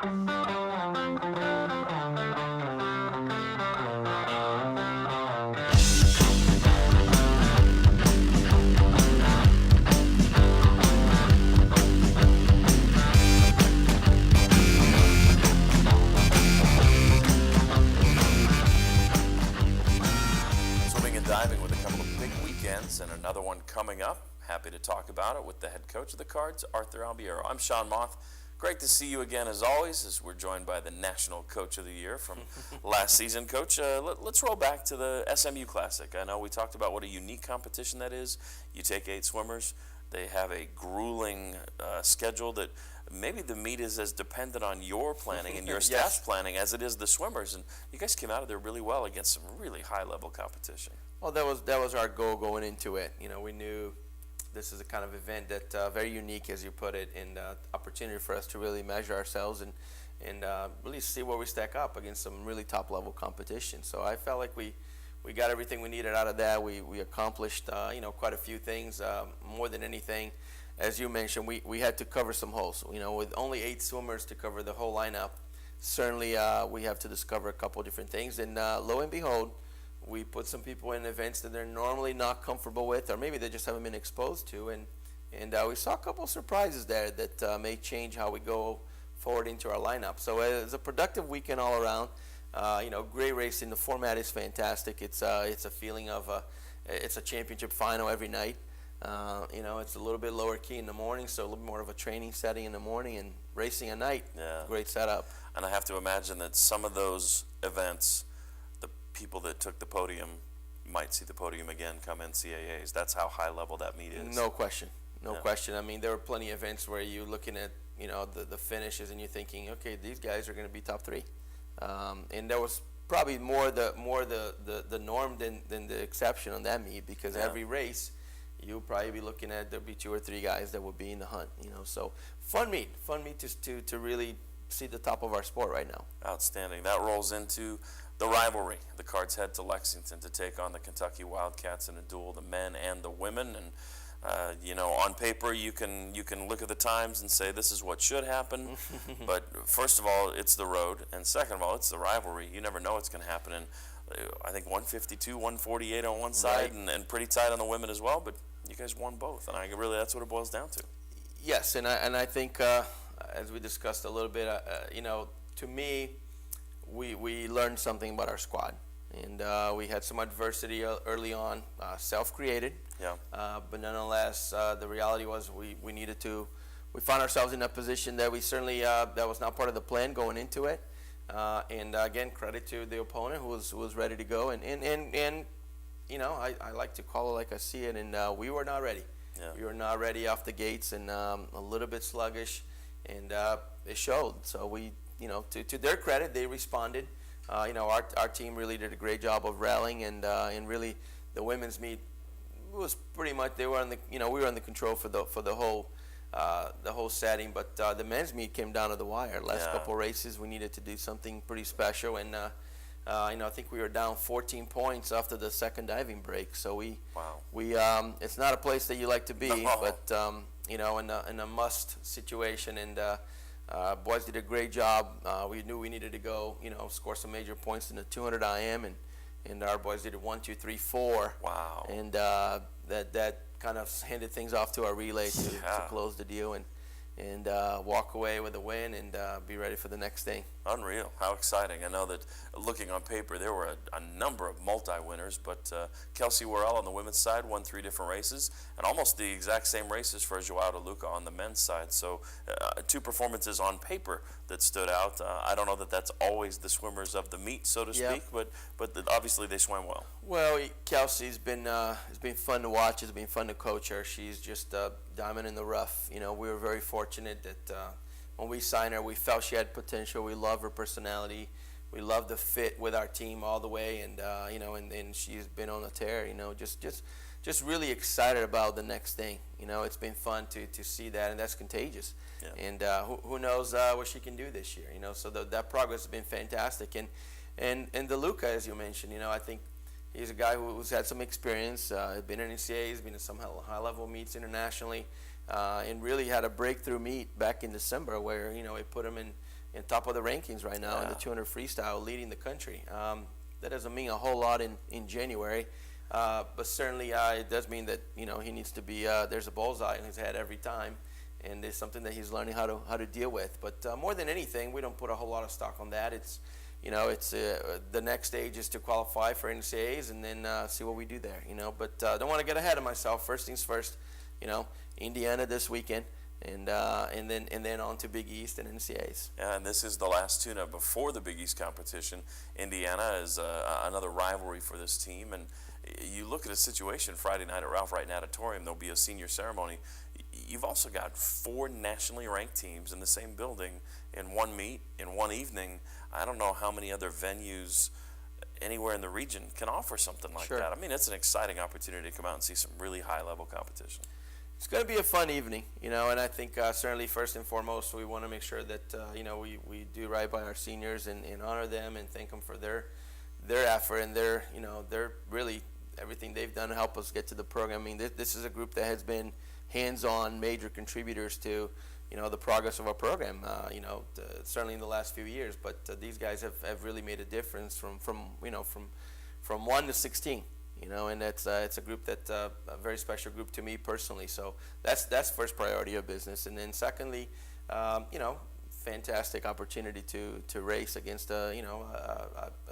Swimming and diving with a couple of big weekends and another one coming up. Happy to talk about it with the head coach of the Cards, Arthur Albiero. I'm Sean Moth. Great to see you again as always, as we're joined by the National Coach of the Year from last season. Coach, let's roll back to the SMU Classic. I know we talked about what a unique competition that is. You take 8 swimmers. They have a grueling schedule that maybe the meet is as dependent on your planning and your staff's planning as it is the swimmers. And you guys came out of there really well against some really high-level competition. Well, that was our goal going into it. You know, we knew this is a kind of event that very unique, as you put it, and opportunity for us to really measure ourselves and really see where we stack up against some really top-level competition. So I felt like we got everything we needed out of that. We accomplished quite a few things. More than anything, as you mentioned, we had to cover some holes. You know, with only 8 swimmers to cover the whole lineup, certainly we have to discover a couple different things. And lo and behold, we put some people in events that they're normally not comfortable with, or maybe they just haven't been exposed to, and we saw a couple of surprises there that may change how we go forward into our lineup. So it's a productive weekend all around. Great racing. The format is fantastic. It's a feeling of it's a championship final every night. It's a little bit lower key in the morning, so a little more of a training setting in the morning and racing at night. Yeah. Great setup. And I have to imagine that some of those events, the people that took the podium might see the podium again come NCAAs. That's how high level that meet is. No question. No question. I mean, there were plenty of events where you're looking at, the finishes and you're thinking, okay, these guys are going to be top 3. And there was probably more the norm than the exception on that meet, because every race you'll probably be looking at there'll be 2 or 3 guys that will be in the hunt. So fun meet to really see the top of our sport right now. Outstanding. That rolls into the rivalry. The Cards head to Lexington to take on the Kentucky Wildcats in a duel, the men and the women. And on paper you can look at the times and say this is what should happen. But first of all, it's the road, and second of all, it's the rivalry. You never know what's going to happen. And I think 152, 148 on one side, and pretty tight on the women as well. But you guys won both, and that's what it boils down to. Yes, and I think as we discussed a little bit, to me, we learned something about our squad, and we had some adversity early on, self-created. Yeah. But nonetheless, the reality was we found ourselves in a position that we certainly that was not part of the plan going into it. And again, credit to the opponent who was ready to go, and I like to call it like I see it, and we were not ready. Yeah. We were not ready off the gates, and a little bit sluggish, and it showed. So we, to their credit, they responded. Our team really did a great job of rallying, and really the women's meet was pretty much we were under control for the whole setting, but the men's meet came down to the wire. Last couple races, we needed to do something pretty special, and I think we were down 14 points after the second diving break. So we it's not a place that you like to be, but in a must situation, and boys did a great job. We knew we needed to go, score some major points in the 200 IM, and our boys did 1, 2, 3, 4. Wow. And that kind of handed things off to our relay to close the deal and walk away with a win and be ready for the next thing. Unreal. How exciting. I know that looking on paper, there were a number of multi-winners, but Kelsey Worrell on the women's side won 3 different races, and almost the exact same races for Joao DeLuca on the men's side. So 2 performances on paper that stood out. I don't know that that's always the swimmers of the meet, so to speak, but obviously they swam well. Well, Kelsey's been it's been fun to watch. It's been fun to coach her. She's just a diamond in the rough. We were very fortunate that when we signed her, we felt she had potential. We love her personality. We love the fit with our team all the way, and and she's been on a tear. Just really excited about the next thing. It's been fun to see that, and that's contagious. Yeah. And who knows what she can do this year. So that progress has been fantastic. And DeLuca, as you mentioned, I think he's a guy who's had some experience. Been in NCAAs, been in some high-level meets internationally. And really had a breakthrough meet back in December where, it put him in top of the rankings right now in the 200 freestyle, leading the country. That doesn't mean a whole lot in January, but certainly it does mean that he needs to be there's a bullseye in his head every time, and it's something that he's learning how to deal with. But more than anything, we don't put a whole lot of stock on that. It's the next stage is to qualify for NCAAs and then see what we do there. But don't want to get ahead of myself. First things first. Indiana this weekend. And then on to Big East and NCAAs. Yeah, and this is the last tune-up before the Big East competition. Indiana is another rivalry for this team, and you look at a situation Friday night at Ralph Wright Natatorium. There'll be a senior ceremony. You've also got 4 nationally ranked teams in the same building in one meet in one evening. I don't know how many other venues anywhere in the region can offer something like that. I mean, it's an exciting opportunity to come out and see some really high-level competition. It's going to be a fun evening, and I think certainly first and foremost we want to make sure that we do right by our seniors and honor them and thank them for their effort and their really everything they've done to help us get to the program. I mean, this is a group that has been hands-on major contributors to the progress of our program. Certainly in the last few years, but these guys have really made a difference from 1 to 16. And it's a group that's a very special group to me personally. So that's first priority of business. And then secondly, fantastic opportunity to race against a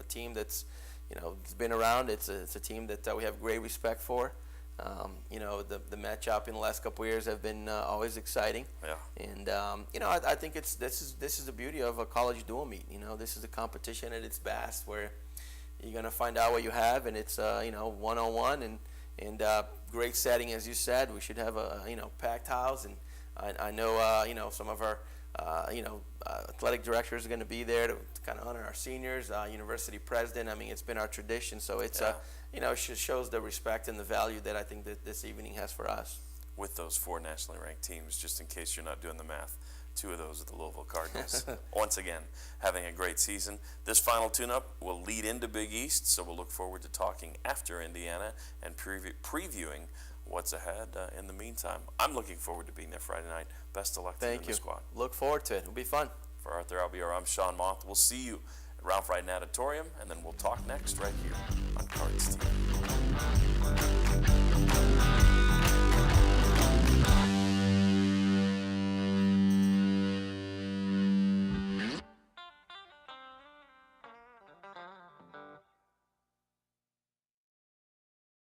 team that's it's been around. It's a team that we have great respect for. The matchup in the last couple of years have been always exciting. Yeah. And I think this is the beauty of a college dual meet. This is a competition at its best where you're going to find out what you have, and it's one-on-one and great setting, as you said. We should have a packed house, and I know some of our athletic directors are going to be there to kind of honor our seniors. University president. I mean, it's been our tradition, so it's it shows the respect and the value that I think that this evening has for us. With those 4 nationally ranked teams, just in case you're not doing the math, 2 of those are the Louisville Cardinals. Once again, having a great season. This final tune-up will lead into Big East, so we'll look forward to talking after Indiana and previewing what's ahead in the meantime. I'm looking forward to being there Friday night. Best of luck to you and the squad. Look forward to it. It'll be fun. For Arthur Albiero, I'm Sean Moth. We'll see you at Ralph Wright Natatorium, and then we'll talk next right here on Cards TV.